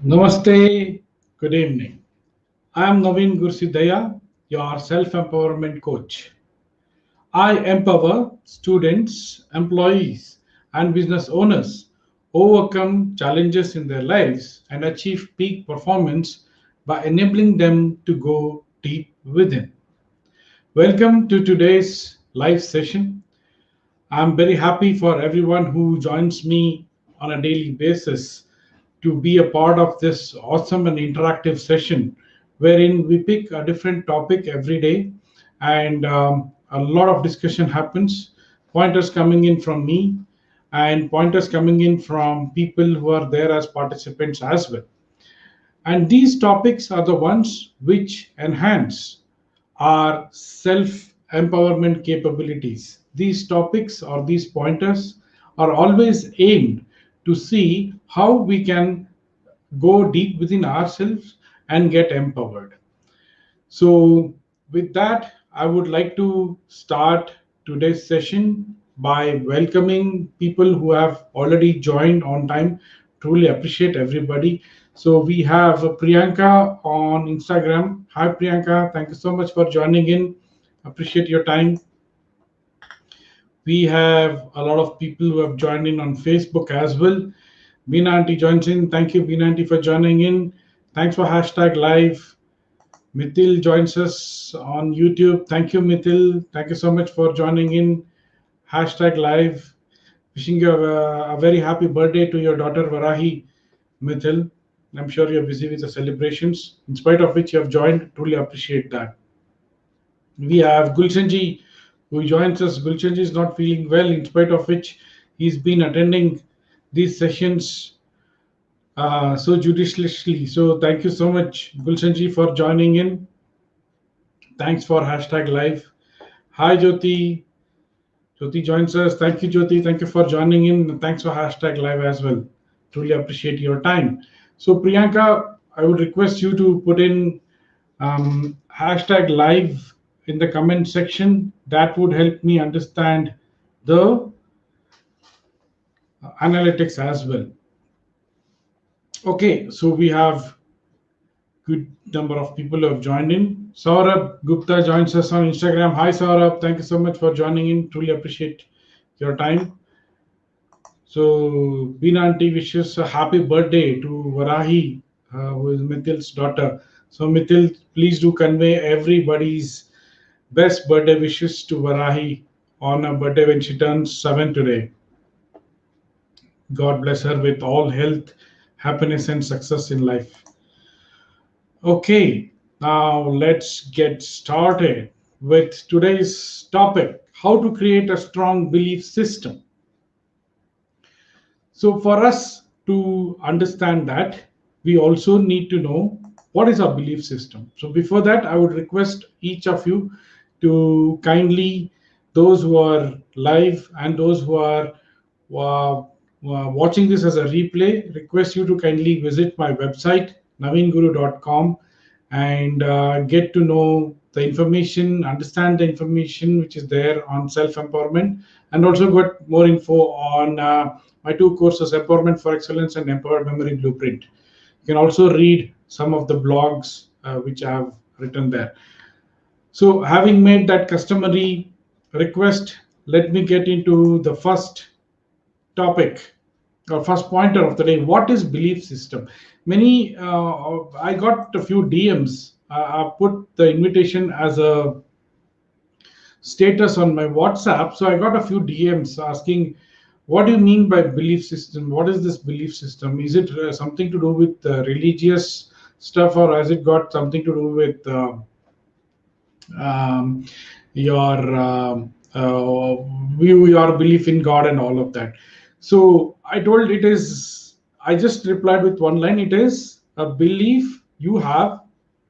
Namaste, good evening. I am Naveen Gursidaya, your self empowerment coach. I empower students, employees, and business owners overcome challenges in their lives and achieve peak performance by enabling them to go deep within. Welcome to today's live session. I'm very happy for everyone who joins me on a daily basis to be a part of this awesome and interactive session wherein we pick a different topic every day and a lot of discussion happens. Pointers coming in from me and pointers coming in from people who are there as participants as well. And these topics are the ones which enhance our self empowerment capabilities. These topics or these pointers are always aimed to see how we can go deep within ourselves and get empowered. So, with that, I would like to start today's session by welcoming people who have already joined on time. Truly appreciate everybody. So, we have Priyanka on Instagram. Hi, Priyanka. Thank you so much for joining in. Appreciate your time. We have a lot of people who have joined in on Facebook as well. Beena Auntie joins in. Thank you, Beena Auntie, for joining in. Thanks for hashtag live. Mithil joins us on YouTube. Thank you, Mithil. Thank you so much for joining in. Hashtag live. Wishing you a very happy birthday to your daughter Varahi, Mithil. I'm sure you're busy with the celebrations. In spite of which you have joined, truly appreciate that. We have Gulshanji who joins us. Gulshanji is not feeling well, in spite of which he's been attending these sessions so judiciously. So thank you so much, Gulshanji, for joining in. Thanks for hashtag live. Hi, Jyoti. Jyoti joins us. Thank you, Jyoti. Thank you for joining in. Thanks for hashtag live as well. Truly appreciate your time. So, Priyanka, I would request you to put in hashtag live in the comment section. That would help me understand the analytics as well. Okay, so we have good number of people who have joined in. Saurabh Gupta joins us on Instagram. Hi, Saurabh. Thank you so much for joining in. Truly appreciate your time. So, Beena Auntie wishes a happy birthday to Varahi, who is Mithil's daughter. So, Mithil, please do convey everybody's best birthday wishes to Varahi on her birthday when she turns 7 today. God bless her with all health, happiness, and success in life. Okay, now let's get started with today's topic, how to create a strong belief system. So, for us to understand that, we also need to know what is our belief system. So, before that, I would request each of you to kindly, those who are live and those who are watching this as a replay, request you to kindly visit my website, naveenguru.com, and get to know the information, understand the information which is there on self empowerment, and also get more info on my two courses, Empowerment for Excellence and Empowered Memory Blueprint. You can also read some of the blogs which I have written there. So, having made that customary request, let me get into the first topic or first pointer of the day. What is belief system? Many I got a few DMs. I put the invitation as a status on my WhatsApp. So I got a few DMs asking, what do you mean by belief system? What is this belief system? Is it something to do with religious stuff, or has it got something to do with um, your view, your belief in God, and all of that? So I told it is. I just replied with one line. It is a belief you have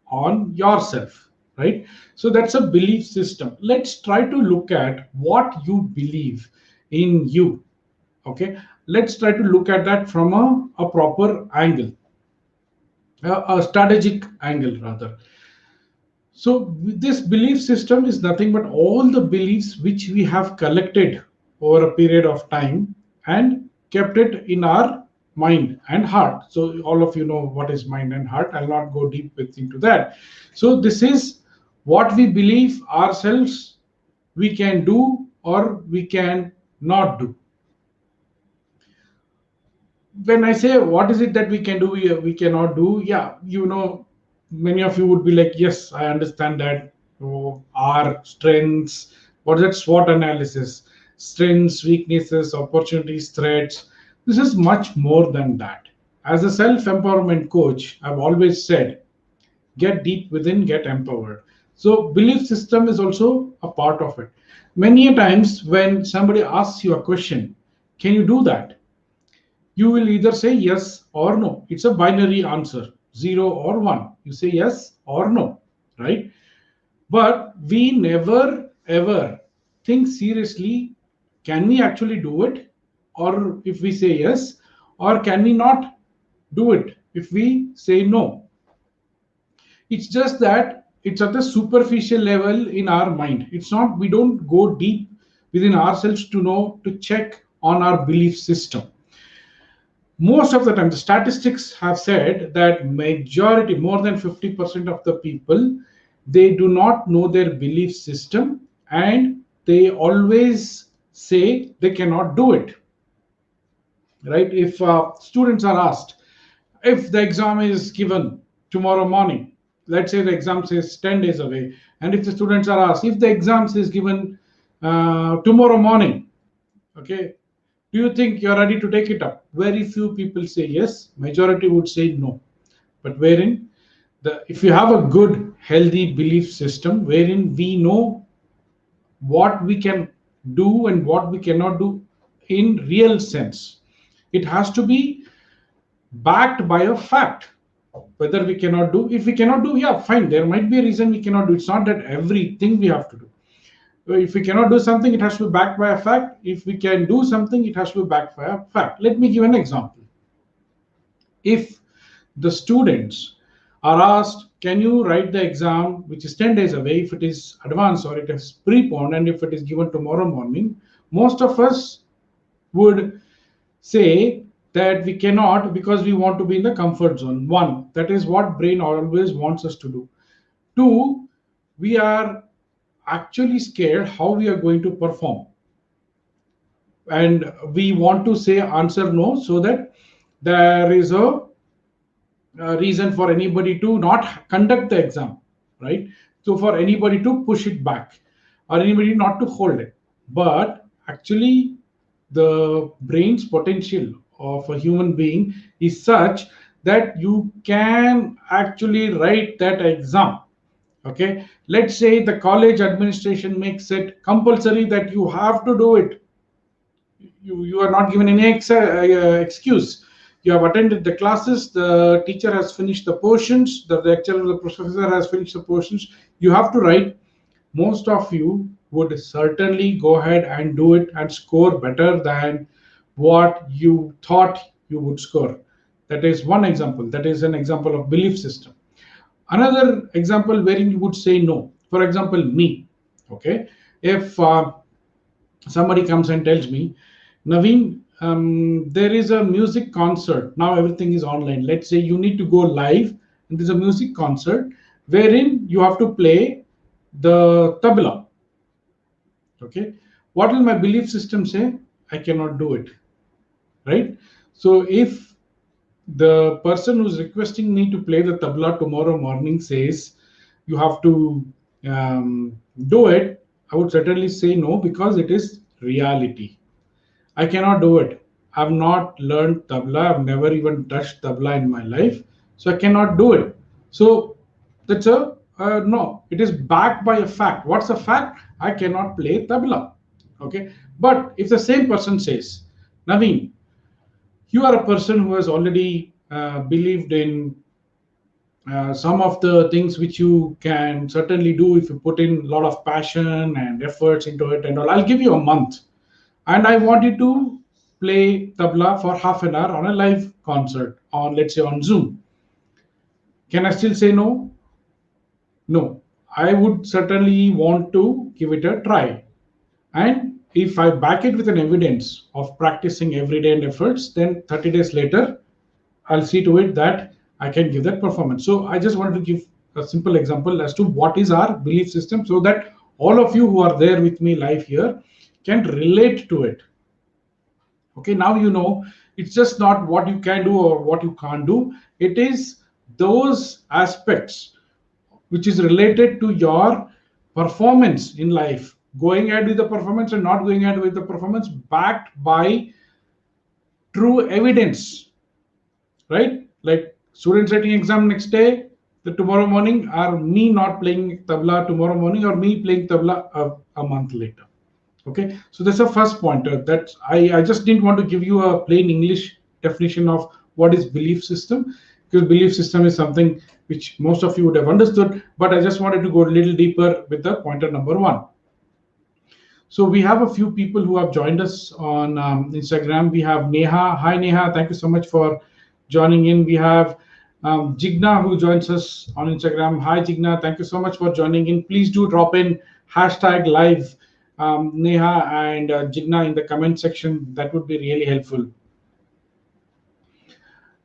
on yourself, right? So that's a belief system. Let's try to look at what you believe in you. Okay, let's try to look at that from a proper angle, a strategic angle rather. So this belief system is nothing but all the beliefs which we have collected over a period of time and kept it in our mind and heart. So all of you know what is mind and heart. I'll not go deep into that. So this is what we believe ourselves we can do or we can not do. When I say what is it that we can do, we cannot do, yeah, many of you would be like, yes, I understand that. Oh, our strengths, what is that SWOT analysis? Strengths, weaknesses, opportunities, threats. This is much more than that. As a self empowerment coach, I've always said, get deep within, get empowered. So, belief system is also a part of it. Many a times when somebody asks you a question, can you do that? You will either say yes or no. It's a binary answer, 0 or 1. You say yes or no, right? But we never ever think seriously, can we actually do it? Or if we say yes, or can we not do it if we say no? It's just that it's at a superficial level in our mind. It's not, we don't go deep within ourselves to know, to check on our belief system. Most of the time the statistics have said that majority, more than 50% of the people, they do not know their belief system, and they always say they cannot do it, right? If students are asked, if the exam is given tomorrow morning, let's say the exam says 10 days away, and if the students are asked, if the exam is given tomorrow morning, okay, do you think you're ready to take it up? Very few people say yes. Majority would say no. But wherein if you have a good, healthy belief system, wherein we know what we can do and what we cannot do in real sense, it has to be backed by a fact. Whether we cannot do, if we cannot do, yeah, fine. There might be a reason we cannot do. It's not that everything we have to do. If we cannot do something, it has to be backed by a fact. If we can do something, it has to be backed by a fact. Let me give an example. If the students are asked, can you write the exam which is 10 days away, if it is advanced or it is preponed, and if it is given tomorrow morning, most of us would say that we cannot because we want to be in the comfort zone. One, that is what brain always wants us to do. Two, we are actually scared how we are going to perform, and we want to say answer no so that there is a reason for anybody to not conduct the exam, right? So for anybody to push it back or anybody not to hold it. But actually the brain's potential of a human being is such that you can actually write that exam. Okay, let's say the college administration makes it compulsory that you have to do it. You are not given any excuse. You have attended the classes, the teacher has finished the portions, the lecturer, the professor has finished the portions, you have to write. Most of you would certainly go ahead and do it and score better than what you thought you would score. That is one example. That is an example of belief system. Another example wherein you would say no, for example, me. Okay, if somebody comes and tells me, Naveen, there is a music concert. Now everything is online. Let's say you need to go live, and there's a music concert wherein you have to play the tabla. Okay, what will my belief system say? I cannot do it, right? So if the person who's requesting me to play the tabla tomorrow morning says you have to do it, I would certainly say no because it is reality. I cannot do it. I've not learned tabla. I've never even touched tabla in my life, so I cannot do it. So that's a no. It is backed by a fact. What's the fact? I cannot play tabla. Okay, but if the same person says, Naveen, you are a person who has already believed in some of the things which you can certainly do if you put in a lot of passion and efforts into it and all. I'll give you a month, and I want you to play tabla for half an hour on a live concert on, let's say, on Zoom. Can I still say no? No. I would certainly want to give it a try. And if I back it with an evidence of practicing every day and efforts, then 30 days later, I'll see to it that I can give that performance. So I just wanted to give a simple example as to what is our belief system so that all of you who are there with me live here can relate to it. Okay, now you know it's just not what you can do or what you can't do. It is those aspects which is related to your performance in life, going ahead with the performance and not going ahead with the performance, backed by true evidence, right? Like students writing exam next day, the tomorrow morning, or me not playing tabla tomorrow morning, or me playing tabla a month later. Okay, so that's the first pointer. That I just didn't want to give you a plain English definition of what is belief system, because belief system is something which most of you would have understood, but I just wanted to go a little deeper with the pointer number one. So we have a few people who have joined us on Instagram. We have Neha. Hi Neha, thank you so much for joining in. We have Jigna who joins us on Instagram. Hi Jigna, thank you so much for joining in. Please do drop in hashtag live Neha and Jigna in the comment section. That would be really helpful.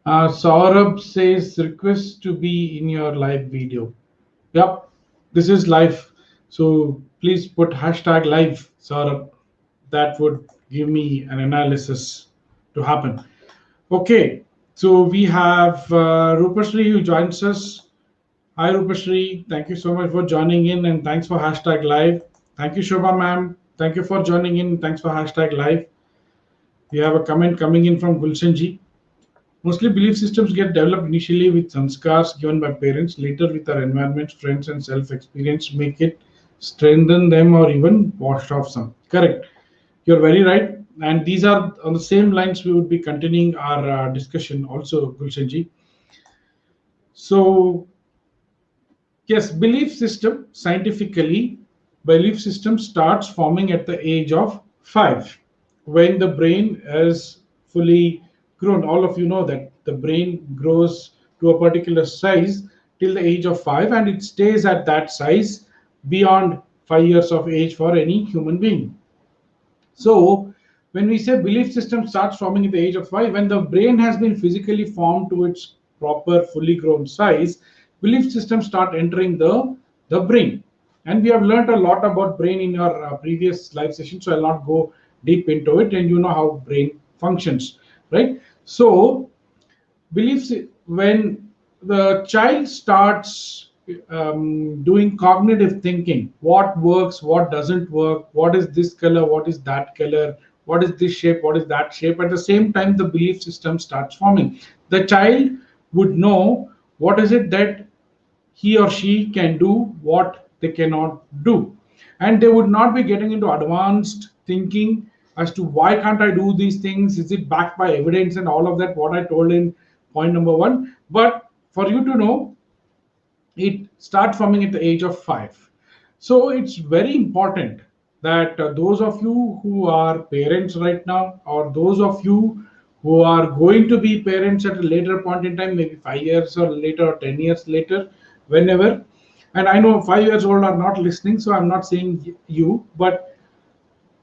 Saurabh says request to be in your live video. Yep, this is live. So please put hashtag live, Saurabh. That would give me an analysis to happen. Okay, so we have Rupashri who joins us. Hi Rupashri, thank you so much for joining in and thanks for hashtag live. Thank you Shobha ma'am, thank you for joining in, thanks for hashtag live. We have a comment coming in from Gulshanji. Mostly belief systems get developed initially with sanskars given by parents, later with our environment, friends and self-experience make it strengthen them or even washed off some. Correct. You're very right. And these are on the same lines we would be continuing our discussion also, Gulshanji. So yes, belief system, scientifically, belief system starts forming at the age of 5 when the brain is fully grown. All of you know that the brain grows to a particular size till the age of 5 and it stays at that size beyond 5 years of age for any human being. So when we say belief system starts forming at the age of 5, when the brain has been physically formed to its proper fully grown size, belief systems start entering the brain. And we have learned a lot about brain in our previous live session, so I'll not go deep into it, and you know how brain functions, right? So beliefs, when the child starts doing cognitive thinking, what works, what doesn't work, what is this color, what is that color, what is this shape, what is that shape, at the same time the belief system starts forming. The child would know what is it that he or she can do, what they cannot do, and they would not be getting into advanced thinking as to why can't I do these things, is it backed by evidence and all of that, what I told in point number one. But for you to know, it starts forming at the age of 5. So it's very important that those of you who are parents right now, or those of you who are going to be parents at a later point in time, maybe 5 years or later or 10 years later, whenever, and I know 5 years old are not listening, so I'm not saying you, but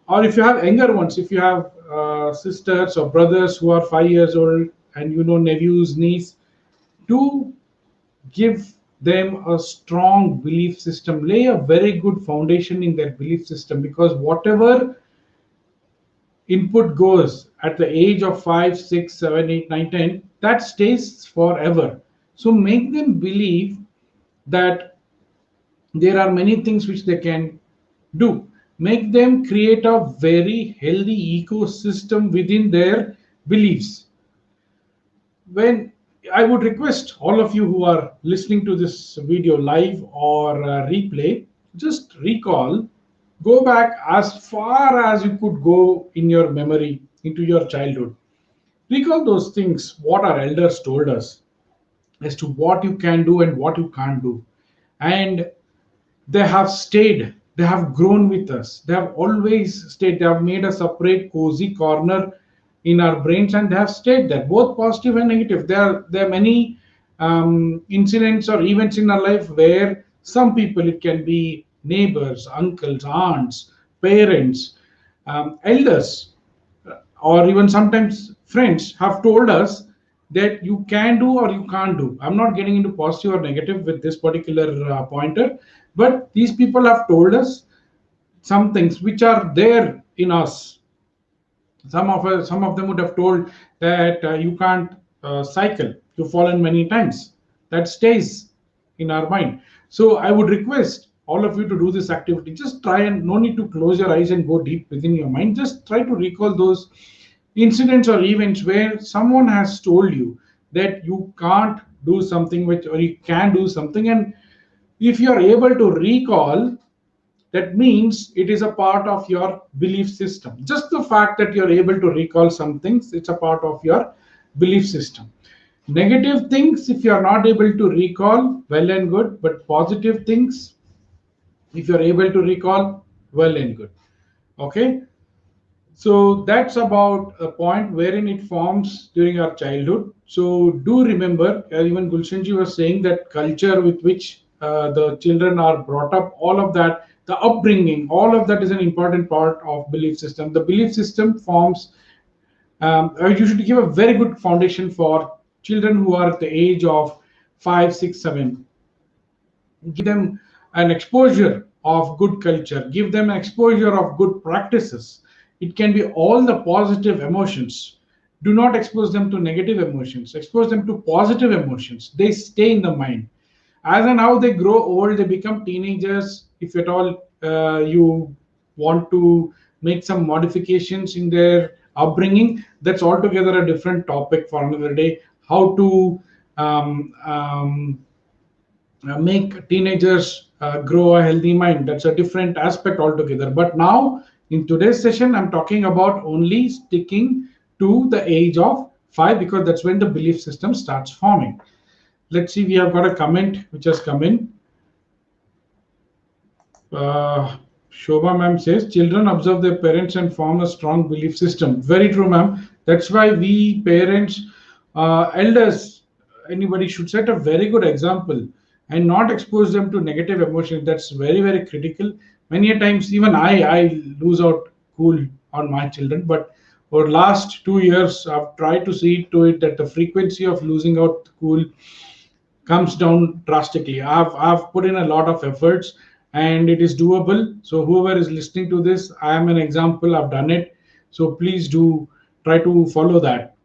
or if you have younger ones, if you have sisters or brothers who are 5 years old, and you know nephews, niece, do give them a strong belief system, lay a very good foundation in their belief system, because whatever input goes at the age of 5, 6, 7, 8, 9, 10, that stays forever. So make them believe that there are many things which they can do. Make them create a very healthy ecosystem within their beliefs. When I would request all of you who are listening to this video live or replay, just recall, go back as far as you could go in your memory into your childhood. Recall those things, what our elders told us as to what you can do and what you can't do. And they have stayed, they have grown with us, they have always stayed, they have made a separate cozy corner in our brains, and they have stayed there, both positive and negative. There are many incidents or events in our life where some people, it can be neighbors, uncles, aunts, parents, Elders or even sometimes friends have told us that you can do or you can't do. I'm not getting into positive or negative with this particular pointer, but these people have told us some things which are there in us. Some of them would have told that you can't cycle. You've fallen many times. That stays in our mind. So I would request all of you to do this activity. Just try, and no need to close your eyes and go deep within your mind. Just try to recall those incidents or events where someone has told you that you can't do something which, or you can do something. And if you are able to recall, that means it is a part of your belief system. Just the fact that you're able to recall some things, it's a part of your belief system. Negative things, if you are not able to recall, well and good, but positive things, if you're able to recall, well and good. Okay, so that's about a point wherein it forms during our childhood. So do remember, even Gulshanji was saying that culture with which the children are brought up, all of that, the upbringing, all of that is an important part of belief system. The belief system forms. You should give a very good foundation for children who are at the age of 5, 6, 7. Give them an exposure of good culture, give them an exposure of good practices. It can be all the positive emotions. Do not expose them to negative emotions, expose them to positive emotions. They stay in the mind. As and how they grow old, they become teenagers. If at all you want to make some modifications in their upbringing, that's altogether a different topic for another day. How to um, um, make teenagers grow a healthy mind, that's a different aspect altogether. But now in today's session, I'm talking about only sticking to the age of 5, because that's when the belief system starts forming. Let's see, we have got a comment which has come in. uh, Shobha ma'am says children observe their parents and form a strong belief system. Very true, ma'am. That's why we parents, elders, anybody should set a very good example and not expose them to negative emotions. That's very, very critical. Many a times, even I lose out cool on my children, but for last 2 years, I've tried to see to it that the frequency of losing out cool comes down drastically. I've put in a lot of efforts and it is doable. So whoever is listening to this, I am an example. I've done it. So please do try to follow that.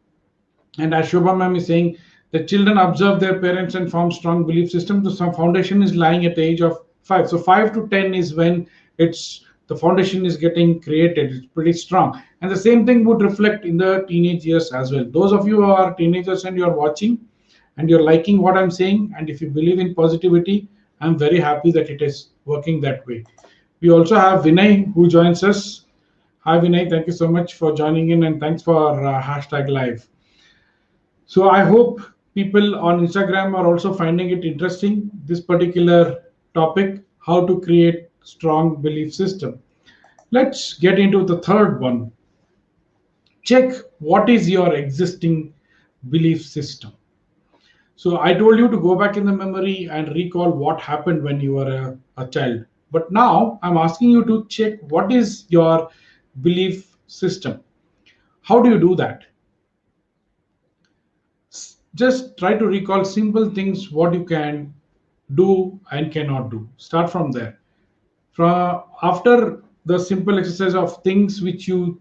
And as Shobha ma'am is saying, the children observe their parents and form strong belief system. So some foundation is lying at the age of 5. So 5 to 10 is when it's the foundation is getting created. It's pretty strong. And the same thing would reflect in the teenage years as well. Those of you who are teenagers and you're watching and you're liking what I'm saying, and if you believe in positivity, I'm very happy that it is working that way. We also have Vinay who joins us. Hi Vinay, thank you so much for joining in and thanks for hashtag live. So I hope people on Instagram are also finding it interesting, this particular topic, how to create strong belief system. Let's get into the third one. Check what is your existing belief system. So I told you to go back in the memory and recall what happened when you were a child. But now I'm asking you to check what is your belief system. How do you do that? Just try to recall simple things what you can do and cannot do. Start from there. From after the simple exercise of things which you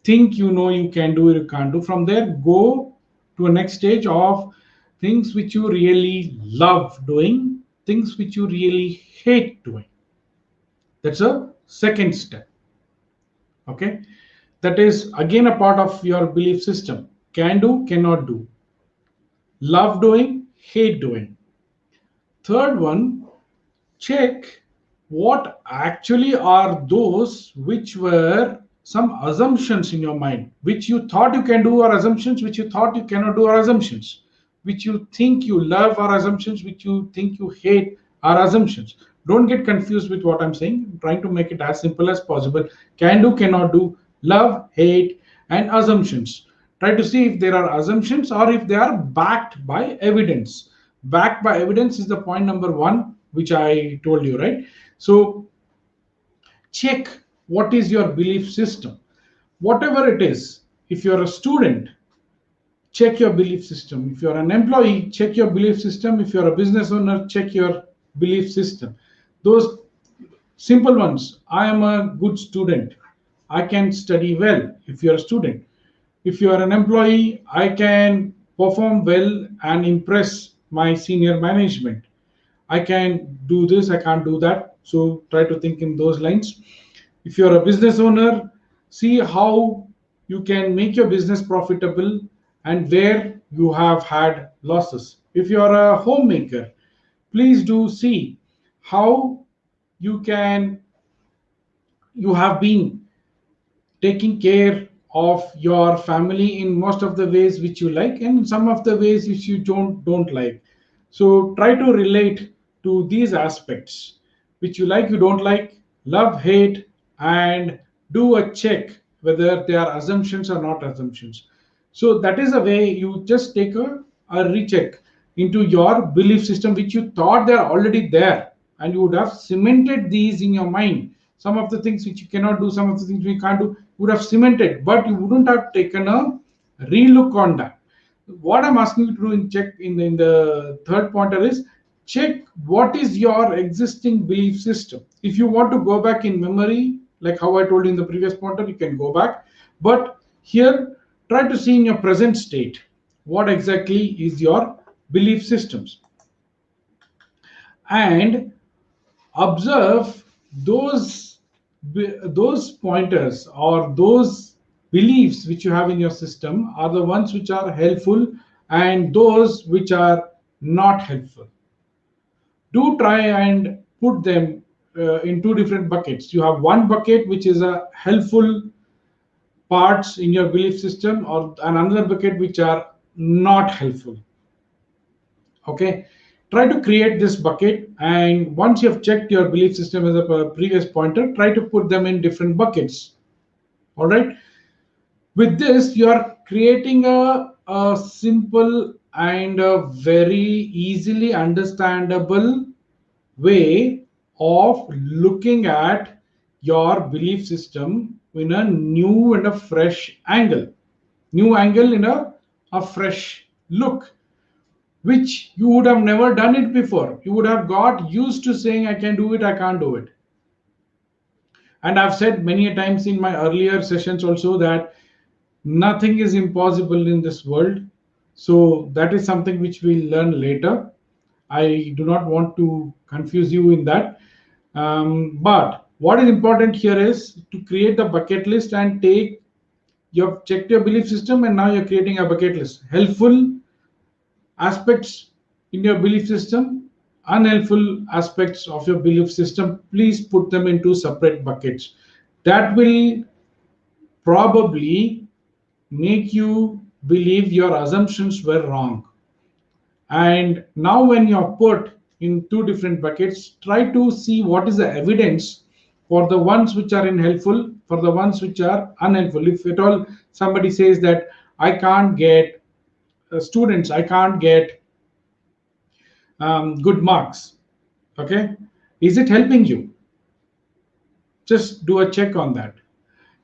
think you know you can do or you can't do, from there go to a next stage of things which you really love doing, things which you really hate doing. That's a second step. Okay, that is again a part of your belief system. Can do, cannot do, love doing, hate doing. Third one, check what actually are those which were some assumptions in your mind, which you thought you can do, or assumptions which you thought you cannot do, or assumptions which you think you love, or assumptions which you think you hate, are assumptions. Don't get confused with what I'm saying. I'm trying to make it as simple as possible. Can do, cannot do, love, hate, and assumptions. Try to see if there are assumptions or if they are backed by evidence. Backed by evidence is the point number one, which I told you, right? So check What is your belief system? Whatever it is, if you're a student, check your belief system. If you're an employee, check your belief system. If you're a business owner, check your belief system. Those simple ones. I am a good student. I can study well if you're a student. If you are an employee, I can perform well and impress my senior management. I can do this, I can't do that. So try to think in those lines. If you're a business owner, see how you can make your business profitable and where you have had losses. If you're a homemaker, please do see how you can you have been taking care of your family in most of the ways which you like and some of the ways which you don't like. So try to relate to these aspects which you like, you don't like, love, hate, and do a check whether they are assumptions or not assumptions. So that is a way you just take a recheck into your belief system which you thought they're already there, and you would have cemented these in your mind. Some of the things which you cannot do, some of the things we can't do, you would have cemented, but you wouldn't have taken a relook on that. What I'm asking you to do in check in the third pointer is check what is your existing belief system. If you want to go back in memory, like how I told you in the previous pointer, you can go back. But here, try to see in your present state what exactly is your belief systems, and observe those those pointers or those beliefs which you have in your system are the ones which are helpful and those which are not helpful. Do try and put them in two different buckets. You have one bucket which is a helpful parts in your belief system, or another bucket which are not helpful. Okay, try to create this bucket, and once you have checked your belief system as a previous pointer, try to put them in different buckets. All right, with this you are creating a simple and a very easily understandable way of looking at your belief system in a new and a fresh angle. New angle in a fresh look, which you would have never done it before. You would have got used to saying, I can do it, I can't do it. And I've said many times in my earlier sessions also that nothing is impossible in this world. So that is something which we'll learn later. I do not want to confuse you in that. But what is important here is to create the bucket list and take, you've checked your belief system and now you're creating a bucket list. Helpful aspects in your belief system, unhelpful aspects of your belief system, please put them into separate buckets. That will probably make you believe your assumptions were wrong. And now, when you're put in two different buckets, try to see what is the evidence for the ones which are helpful, for the ones which are unhelpful. If at all somebody says that I can't get students, I can't get good marks. Okay, is it helping you? Just do a check on that.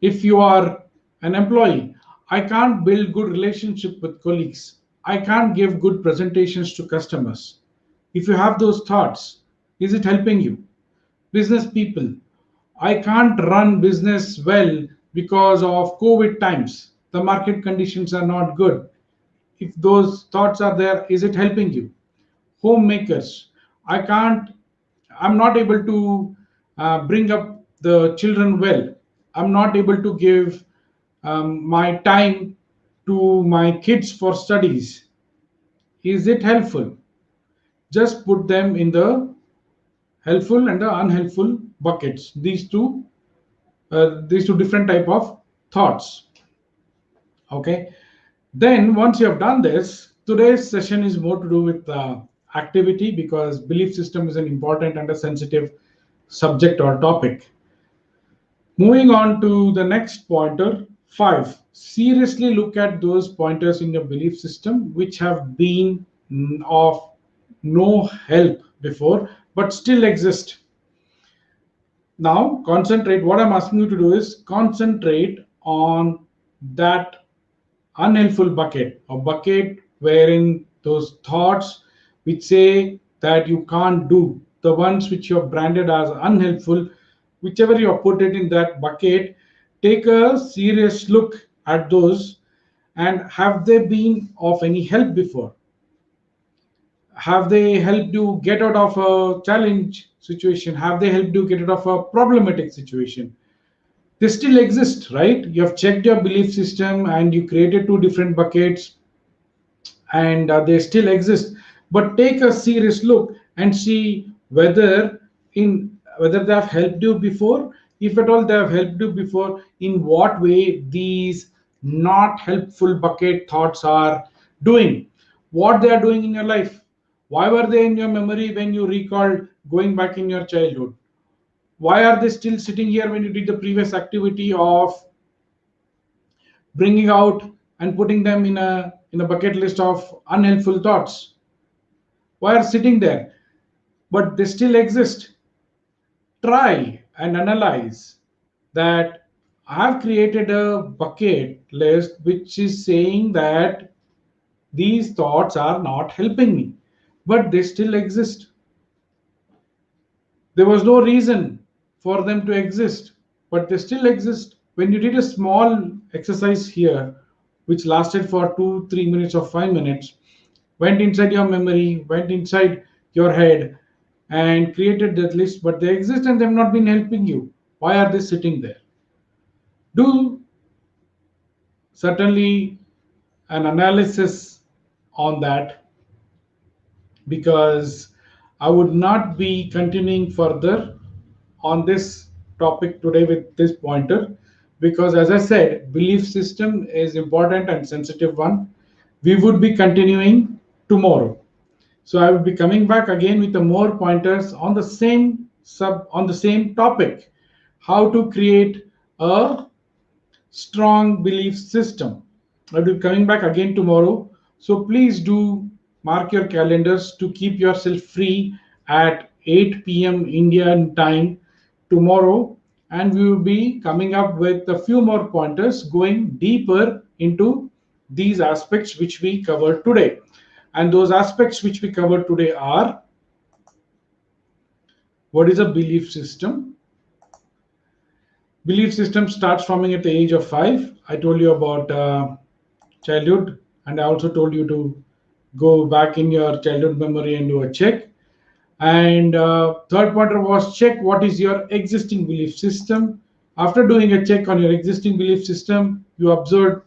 If you are an employee, I can't build good relationship with colleagues, I can't give good presentations to customers. If you have those thoughts, is it helping you? Business people, I can't run business well because of COVID times, the market conditions are not good. If those thoughts are there, is it helping you? Homemakers, I can't, I'm not able to bring up the children well, I'm not able to give my time to my kids for studies, is it helpful? Just put them in the helpful and the unhelpful buckets, these two different type of thoughts. Okay, then once you have done this, today's session is more to do with activity, because belief system is an important and a sensitive subject or topic. Moving on to the next pointer, 5. Seriously look at those pointers in your belief system which have been of no help before but still exist. Now concentrate. What I'm asking you to do is concentrate on that unhelpful bucket, a bucket wherein those thoughts which say that you can't do, the ones which you have branded as unhelpful, whichever you have put it in that bucket, take a serious look at those, and have they been of any help before? Have they helped you get out of a challenge situation? Have they helped you get out of a problematic situation? They still exist, right? You have checked your belief system and you created two different buckets, and they still exist. But take a serious look and see whether they have helped you before. If at all they have helped you before, in what way these not helpful bucket thoughts are doing, what they are doing in your life. Why were they in your memory when you recalled going back in your childhood? Why are they still sitting here when you did the previous activity of bringing out and putting them in a bucket list of unhelpful thoughts? Why are sitting there? But they still exist. Try and analyze that I've created a bucket list which is saying that these thoughts are not helping me, but they still exist. There was no reason for them to exist, but they still exist. When you did a small exercise here, which lasted for 2 3 minutes or 5 minutes, went inside your memory, went inside your head, and created that list, but they exist and they've not been helping you. Why are they sitting there? Do certainly an analysis on that, because I would not be continuing further on this topic today with this pointer, because as I said, belief system is important and sensitive one. We would be continuing tomorrow. So I will be coming back again with the more pointers on the same topic, how to create a strong belief system. I will be coming back again tomorrow. So please do mark your calendars to keep yourself free at 8 p.m. Indian time tomorrow. And we will be coming up with a few more pointers going deeper into these aspects which we covered today. And those aspects which we covered today are: what is a belief system? Belief system starts forming at the age of 5. I told you about childhood, and I also told you to go back in your childhood memory and do a check. And third pointer was check what is your existing belief system. After doing a check on your existing belief system, you observed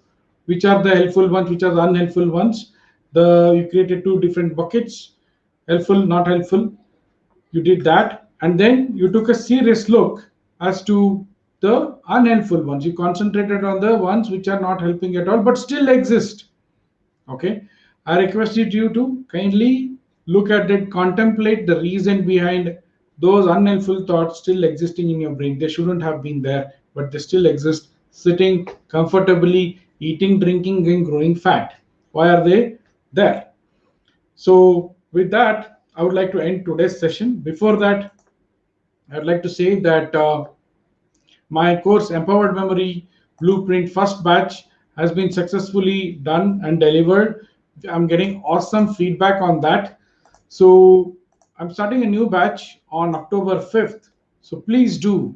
which are the helpful ones, which are the unhelpful ones. You created two different buckets: helpful, not helpful. You did that, and then you took a serious look as to the unhelpful ones. You concentrated on the ones which are not helping at all but still exist. Okay, I requested you to kindly look at it, contemplate the reason behind those unhelpful thoughts still existing in your brain. They shouldn't have been there, but they still exist, sitting comfortably, eating, drinking, and growing fat. Why are they there? So with that, I would like to end today's session. Before that, I'd like to say that my course Empowered Memory Blueprint first batch has been successfully done and delivered. I'm getting awesome feedback on that. So I'm starting a new batch on October 5th. So please do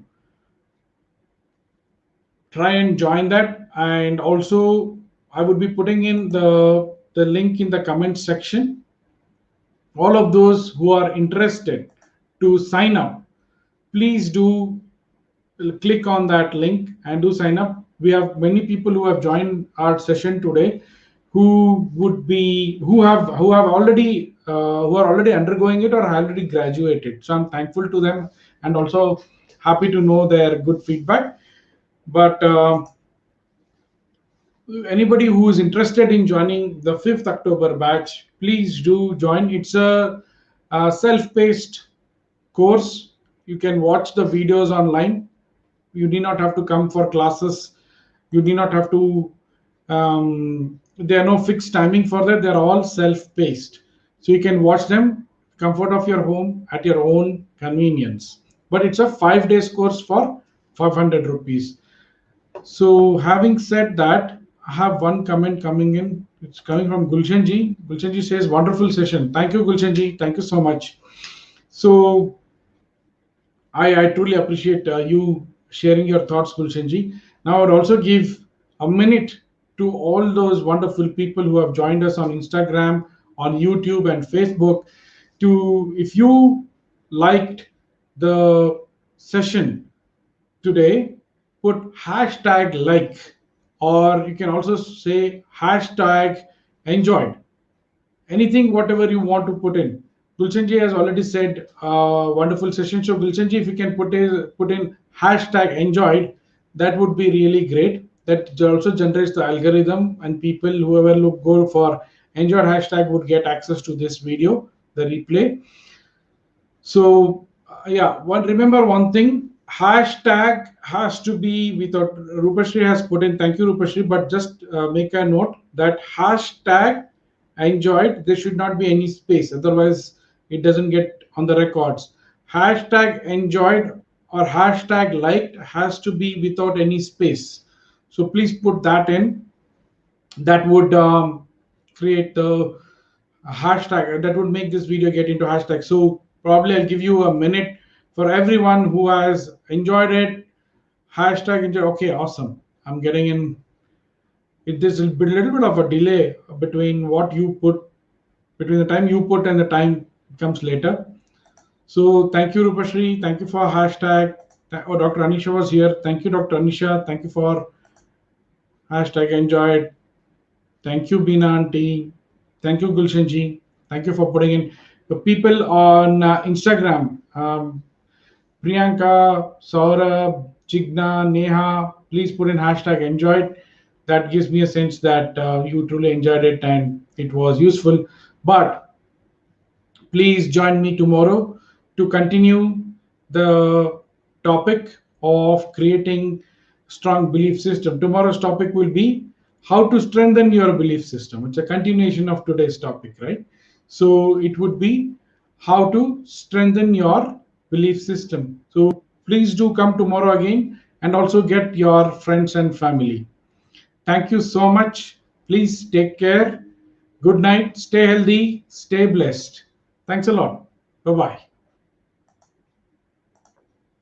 try and join that. And also, I would be putting in the link in the comment section. All of those who are interested to sign up, please do click on that link and do sign up. We have many people who have joined our session today who are already undergoing it or already graduated. So I'm thankful to them and also happy to know their good feedback. But anybody who is interested in joining the 5th October batch, please do join. It's a self-paced course. You can watch the videos online. You need not have to come for classes. You need not have to there are no fixed timing for that. They're all self-paced, so you can watch them comfort of your home at your own convenience. but it's a 5 day course for 500 rupees. So having said that, I have one comment coming in. It's coming from Gulshan ji. Gulshan ji says, wonderful session. Thank you, Gulshan ji. Thank you so much. So I truly appreciate you sharing your thoughts, Gulshan ji. Now I would also give a minute to all those wonderful people who have joined us on Instagram, on YouTube and Facebook. To if you liked the session today, put hashtag like, or you can also say hashtag enjoyed. Anything, whatever you want to put in. Gulshan ji has already said wonderful session. So Gulshan ji, if you can put in hashtag enjoyed, that would be really great. That also generates the algorithm, and people whoever look go for enjoyed hashtag would get access to this video, the replay. So yeah, remember one thing, hashtag has to be without, Rupashri has put in, thank you Rupashri, but just make a note that hashtag enjoyed, there should not be any space, otherwise it doesn't get on the records. Hashtag enjoyed or hashtag liked has to be without any space. So please put that in. That would create the hashtag, that would make this video get into hashtag. So probably I'll give you a minute for everyone who has enjoyed it. Hashtag enjoy. Okay, awesome. I'm getting in. There's a little bit of a delay between what you put, between the time you put and the time it comes later. So thank you, Rupashri. Thank you for hashtag. Oh, Dr. Anisha was here. Thank you, Dr. Anisha. Thank you for hashtag enjoyed. Thank you, Bina Auntie. Thank you, Gulshan ji. Thank you for putting in. The people on Instagram, Priyanka, Saurabh, Jigna, Neha, please put in hashtag enjoyed. That gives me a sense that you truly enjoyed it and it was useful. But please join me tomorrow to continue the topic of creating strong belief system. Tomorrow's topic will be how to strengthen your belief system. It's a continuation of today's topic, right? So it would be how to strengthen your belief system. So please do come tomorrow again, and also get your friends and family. Thank you so much. Please take care. Good night. Stay healthy. Stay blessed. Thanks a lot. Bye bye.